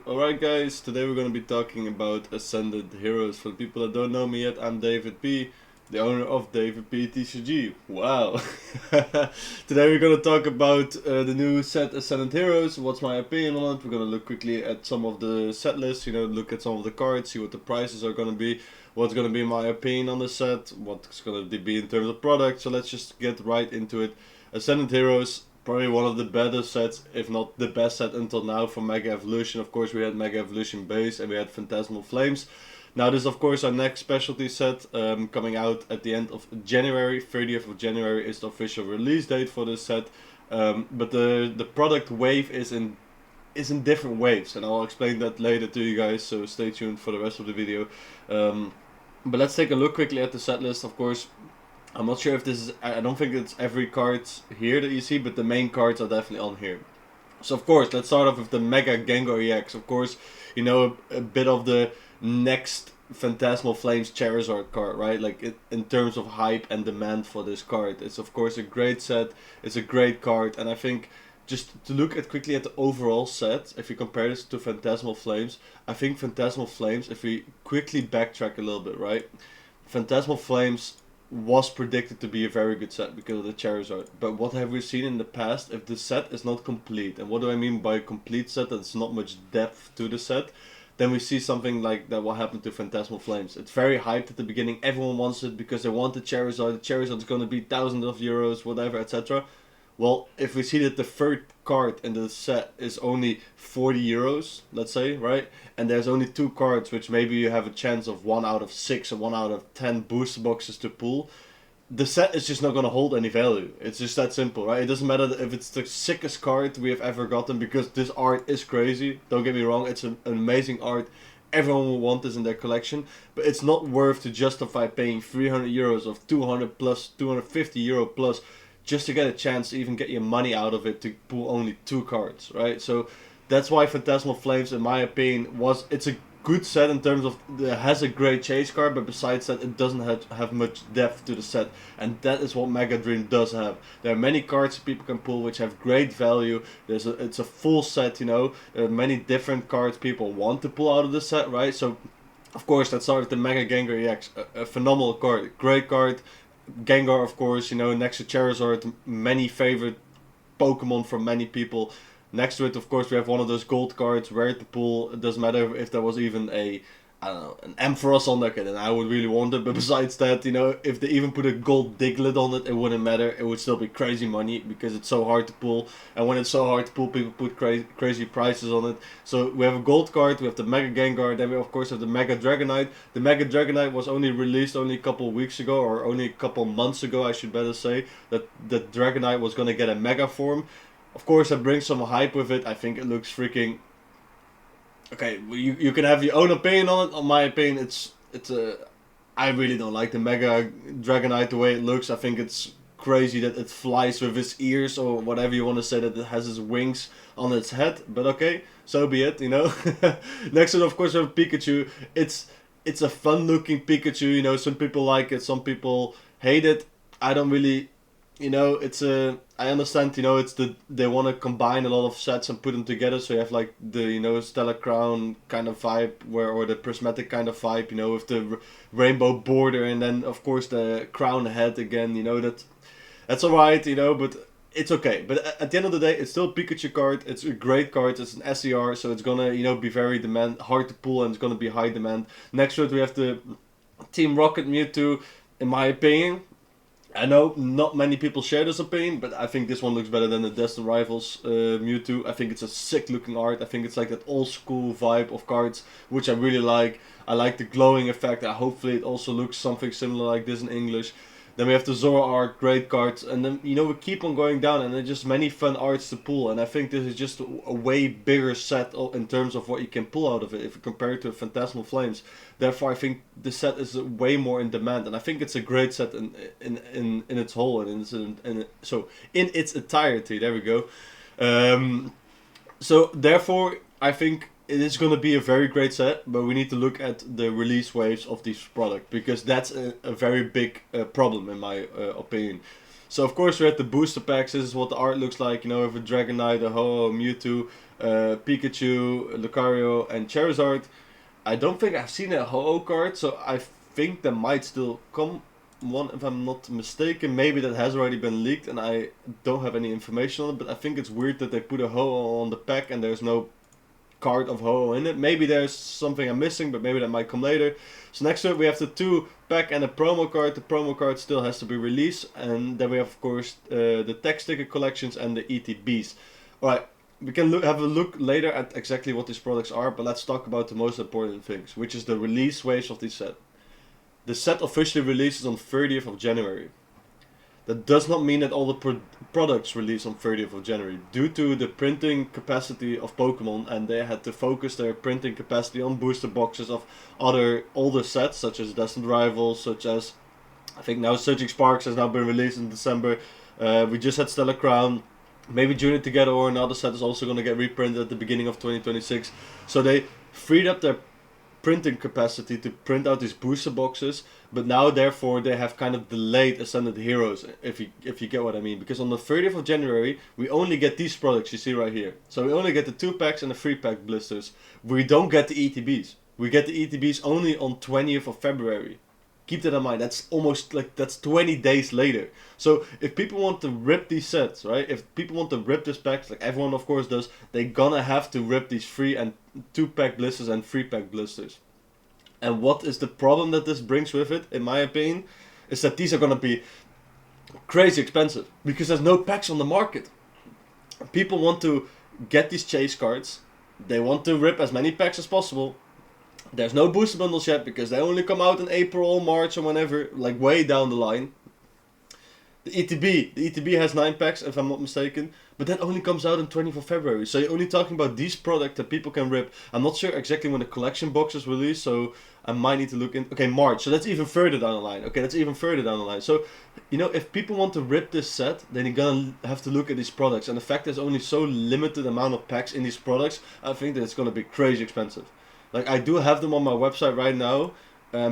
Alright guys, today we're going to be talking about Ascended Heroes. For the people that don't know me yet, I'm David P, the owner of David P TCG. Wow! Today we're going to talk about the new set Ascended Heroes, what's my opinion on it. We're going to look quickly at some of the set lists, look at some of the cards, see what the prices are going to be, what's going to be my opinion on the set, what's going to be in terms of product. So let's just get right into it. Ascended Heroes, probably one of the better sets, if not the best set until now for Mega Evolution. Of course, we had Mega Evolution Base and we had Phantasmal Flames. Now this is of course our next specialty set, coming out at the end of January. 30th of January is the official release date for this set. But the product wave is in different waves, and I'll explain that later to you guys, so stay tuned for the rest of the video. But let's take a look quickly at the set list. Of course, I'm not sure if this is, I don't think it's every card here that you see, but the main cards are definitely on here. So of course, let's start off with the Mega Gengar EX. Of course, a bit of the next Phantasmal Flames Charizard card, right? Like in terms of hype and demand for this card. It's of course a great set, it's a great card, and I think just to look at quickly at the overall set, if you compare this to Phantasmal Flames, I think Phantasmal Flames, if we quickly backtrack a little bit, right? Phantasmal Flames was predicted to be a very good set because of the Charizard. But what have we seen in the past? If the set is not complete, and what do I mean by a complete set? That's not much depth to the set. Then we see something like that will happen to Phantasmal Flames. It's very hyped at the beginning. Everyone wants it because they want the Charizard. The Charizard is going to be thousands of euros, whatever, etc. Well, if we see that the third card in the set is only 40 euros, let's say, right? And there's only two cards, which maybe you have a chance of 1 out of 6 or 1 out of 10 booster boxes to pull. The set is just not going to hold any value. It's just that simple, right? It doesn't matter if it's the sickest card we have ever gotten, because this art is crazy. Don't get me wrong, it's an amazing art. Everyone will want this in their collection, but it's not worth to justify paying 300 euros of 200 plus, 250 euro plus, just to get a chance to even get your money out of it to pull only two cards, right? So that's why Phantasmal Flames, in my opinion, it's a good set in terms of it has a great chase card, but besides that, it doesn't have much depth to the set, and that is what Mega Dream does have. There are many cards people can pull which have great value. It's a full set, There are many different cards people want to pull out of the set, right? So, of course, let's start with the Mega Gengar EX, a phenomenal card, great card. Gengar, of course, next to Charizard, many favorite Pokemon from many people. Next to it, of course, we have one of those gold cards, rare to pull. It doesn't matter if there was even an Ampharos on there, then I would really want it. But besides that, if they even put a gold Diglett on it, it wouldn't matter. It would still be crazy money because it's so hard to pull. And when it's so hard to pull, people put crazy prices on it. So we have a gold card, we have the Mega Gengar, then we of course have the Mega Dragonite. The Mega Dragonite was only released only a couple of weeks ago, or only a couple of months ago, I should better say, that the Dragonite was going to get a Mega form. Of course, that brings some hype with it. I think it looks freaking... Okay, you can have your own opinion on it. On my opinion, I really don't like the Mega Dragonite the way it looks. I think it's crazy that it flies with its ears, or whatever you want to say, that it has its wings on its head. But okay, so be it, Next to it, of course, we have Pikachu. It's a fun looking Pikachu, Some people like it, some people hate it. I don't really... I understand, they want to combine a lot of sets and put them together, so you have like the, Stellar Crown kind of vibe, or the prismatic kind of vibe, with the rainbow border, and then of course the crown head again, that's alright, but it's okay. But at the end of the day, it's still a Pikachu card, it's a great card, it's an SER, so it's gonna, be very hard to pull, and it's gonna be high demand. Next to it, we have the Team Rocket Mewtwo. In my opinion, I know not many people share this opinion, but I think this one looks better than the Destined Rivals Mewtwo. I think it's a sick looking art. I think it's like that old school vibe of cards, which I really like. I like the glowing effect. Hopefully it also looks something similar like this in English. Then we have the Zora art, great cards, and then we keep on going down, and there's just many fun arts to pull. And I think this is just a way bigger set in terms of what you can pull out of it if you compare it to Phantasmal Flames. Therefore, I think the set is way more in demand, and I think it's a great set in its whole, and so in its entirety. There we go. So therefore, I think it is going to be a very great set, but we need to look at the release waves of this product, because that's a very big problem in my opinion. So of course we have the booster packs. This is what the art looks like, with a Dragonite, a Ho-Oh, Mewtwo, Pikachu, Lucario, and Charizard. I don't think I've seen a Ho-Oh card, so I think there might still come one if I'm not mistaken. Maybe that has already been leaked and I don't have any information on it, but I think it's weird that they put a Ho-Oh on the pack and there's no card of Ho-Oh in it. Maybe there's something I'm missing, but maybe that might come later. So next to it we have the 2-pack and a promo card. The promo card still has to be released, and then we have of course the tech sticker collections and the ETBs. Alright, we can have a look later at exactly what these products are, but let's talk about the most important things, which is the release waves of this set. The set officially releases on 30th of January. That does not mean that all the products release on 30th of January. Due to the printing capacity of Pokemon, and they had to focus their printing capacity on booster boxes of other older sets, such as Destined Rivals, such as, I think now Surging Sparks has now been released in December. We just had Stellar Crown. Maybe Journey Together or another set is also going to get reprinted at the beginning of 2026. So they freed up their printing capacity to print out these booster boxes, but now therefore they have kind of delayed Ascended Heroes, if you get what I mean, because on the 30th of January we only get these products you see right here. So we only get the 2-packs and the 3-pack blisters. We don't get the ETBs. We get the ETBs only on 20th of February. Keep that in mind. That's almost like, that's 20 days later. So if people want to rip these sets, right? If people want to rip this packs, like everyone of course does, they're gonna have to rip these 3 and 2-pack blisters and 3-pack blisters. And what is the problem that this brings with it, in my opinion, is that these are gonna be crazy expensive because there's no packs on the market. People want to get these chase cards. They want to rip as many packs as possible. There's no booster bundles yet because they only come out in April, March, or whenever, like way down the line. The ETB has 9 packs if I'm not mistaken, but that only comes out in 20th of February. So you're only talking about these products that people can rip. I'm not sure exactly when the collection box is released, so I might need to look in. Okay, March, so that's even further down the line. Okay, that's even further down the line. So, you know, if people want to rip this set, then you're gonna have to look at these products. And the fact there's only so limited amount of packs in these products, I think that it's gonna be crazy expensive. Like, I do have them on my website right now.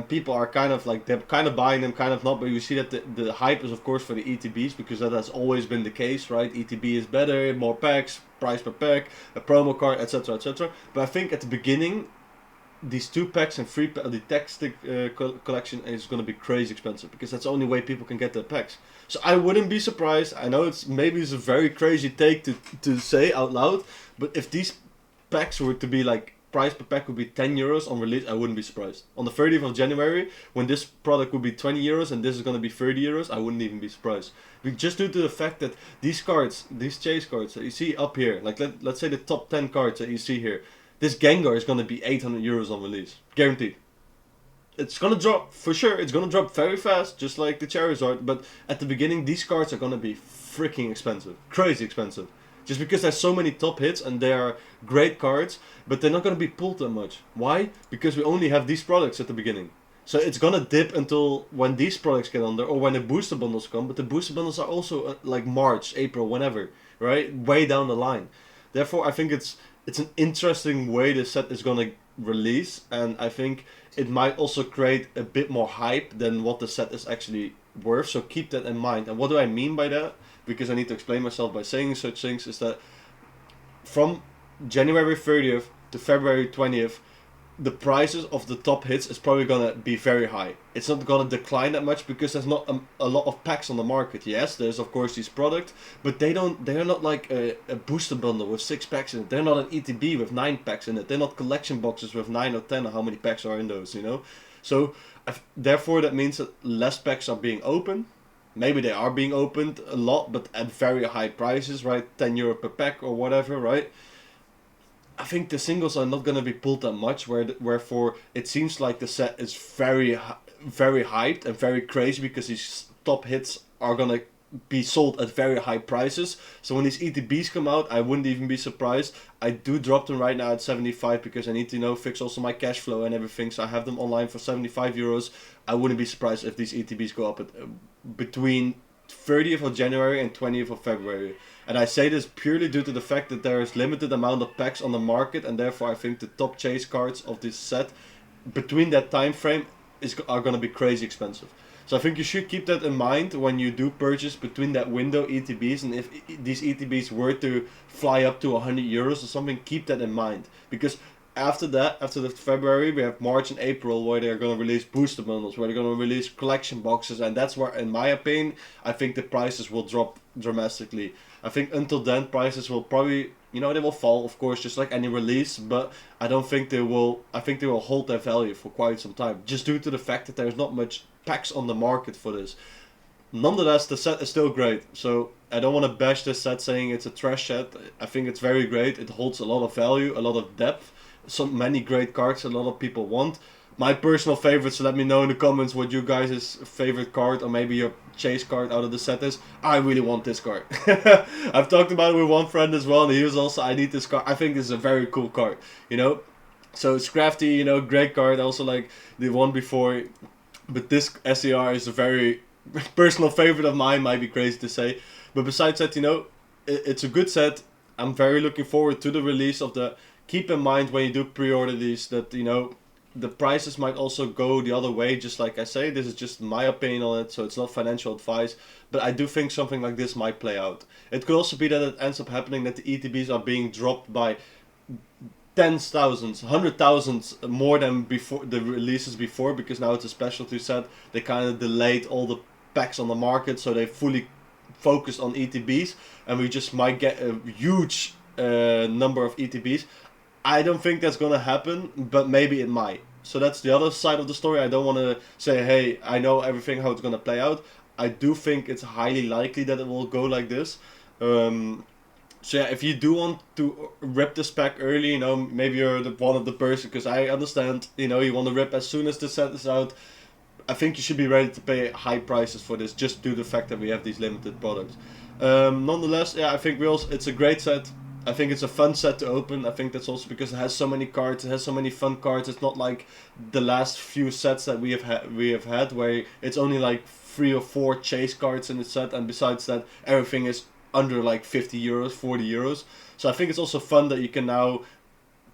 People are kind of like, they're kind of buying them, kind of not, but you see that the hype is of course for the ETBs, because that has always been the case, right? ETB is better, more packs, price per pack, a promo card, etc, etc. But I think at the beginning, these 2-packs and 3-pack, the tech stick collection is going to be crazy expensive, because that's the only way people can get their packs. So I wouldn't be surprised, I know it's a very crazy take to say out loud, but if these packs were to be like, price per pack would be 10 euros on release, I wouldn't be surprised. On the 30th of January, when this product would be 20 euros and this is going to be 30 euros, I wouldn't even be surprised. Just due to the fact that these cards, these chase cards that you see up here, like let's say the top 10 cards that you see here, this Gengar is going to be 800 euros on release. Guaranteed. It's going to drop, for sure, it's going to drop very fast, just like the Charizard, but at the beginning these cards are going to be freaking expensive. Crazy expensive. Just because there's so many top hits and they are great cards, but they're not going to be pulled that much. Why? Because we only have these products at the beginning. So it's going to dip until when these products get on there, or when the booster bundles come, but the booster bundles are also like March, April, whenever, right? Way down the line. Therefore, I think it's an interesting way the set is going to release, and I think it might also create a bit more hype than what the set is actually worth, so keep that in mind. And what do I mean by that? Because I need to explain myself by saying such things, is that from January 30th to February 20th, the prices of the top hits is probably going to be very high. It's not going to decline that much because there's not a lot of packs on the market. Yes, there's of course these products, but they're not like a booster bundle with 6 packs in it. They're not an ETB with 9 packs in it. They're not collection boxes with 9 or 10 or how many packs are in those, you know? So therefore that means that less packs are being opened. Maybe they are being opened a lot, but at very high prices, right? 10 euro per pack or whatever, right? I think the singles are not going to be pulled that much, wherefore it seems like the set is very hyped and very crazy, because these top hits are going to be sold at very high prices. So when these ETBs come out, I wouldn't even be surprised. I do drop them right now at 75 because I need to fix also my cash flow and everything. So I have them online for 75 euros. I wouldn't be surprised if these ETBs go up at between 30th of January and 20th of February. And I say this purely due to the fact that there is limited amount of packs on the market, and therefore I think the top chase cards of this set between that time frame are going to be crazy expensive. So I think you should keep that in mind when you do purchase between that window ETBs, and if these ETBs were to fly up to €100 or something, keep that in mind. Because after that, after the February, we have March and April where they're going to release booster bundles, where they're going to release collection boxes, and that's where, in my opinion, I think the prices will drop dramatically. I think until then, prices will probably, they will fall, of course, just like any release, but I don't think they will, I think they will hold their value for quite some time, just due to the fact that there's not much packs on the market for this. Nonetheless, the set is still great, so I don't want to bash this set saying it's a trash set. I think it's very great. It holds a lot of value, a lot of depth, so many great cards a lot of people want. My personal favorite, so let me know in the comments what you guys' favorite card or maybe your chase card out of the set is. I really want this card. I've talked about it with one friend as well, and he was also, I need this card. I think this is a very cool card, So it's crafty, great card. Also like the one before, but this SER is a very personal favorite of mine. Might be crazy to say, but besides that, it's a good set. I'm very looking forward to the release of the. Keep in mind when you do pre-order these that the prices might also go the other way. Just like I say, this is just my opinion on it, so it's not financial advice. But I do think something like this might play out. It could also be that it ends up happening that the ETBs are being dropped by tens thousands, 100,000 more than before the releases before, because now it's a specialty set. They kind of delayed all the packs on the market, so they fully focused on ETBs, and we just might get a huge number of ETBs. I don't think that's gonna happen, but maybe it might. So that's the other side of the story. I don't want to say, hey, I know everything how it's gonna play out. I do think it's highly likely that it will go like this. So yeah, if you do want to rip this pack early, maybe you're one of the person, because I understand, you want to rip as soon as the set is out. I think you should be ready to pay high prices for this, just due to the fact that we have these limited products. Nonetheless, yeah, I think it's a great set. I think it's a fun set to open. I think that's also because it has so many cards, it has so many fun cards. It's not like the last few sets that we have had where it's only like 3 or 4 chase cards in the set, and besides that everything is under like €50, €40. So I think it's also fun that you can now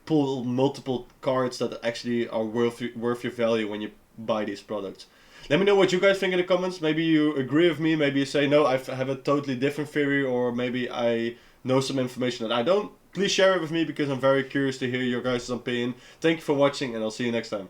pull multiple cards that actually are worth your value when you buy these products. Let me know what you guys think in the comments. Maybe you agree with me, maybe you say no, I have a totally different theory, or maybe I know some information that I don't. Please share it with me because I'm very curious to hear your guys' opinion. Thank you for watching, and I'll see you next time.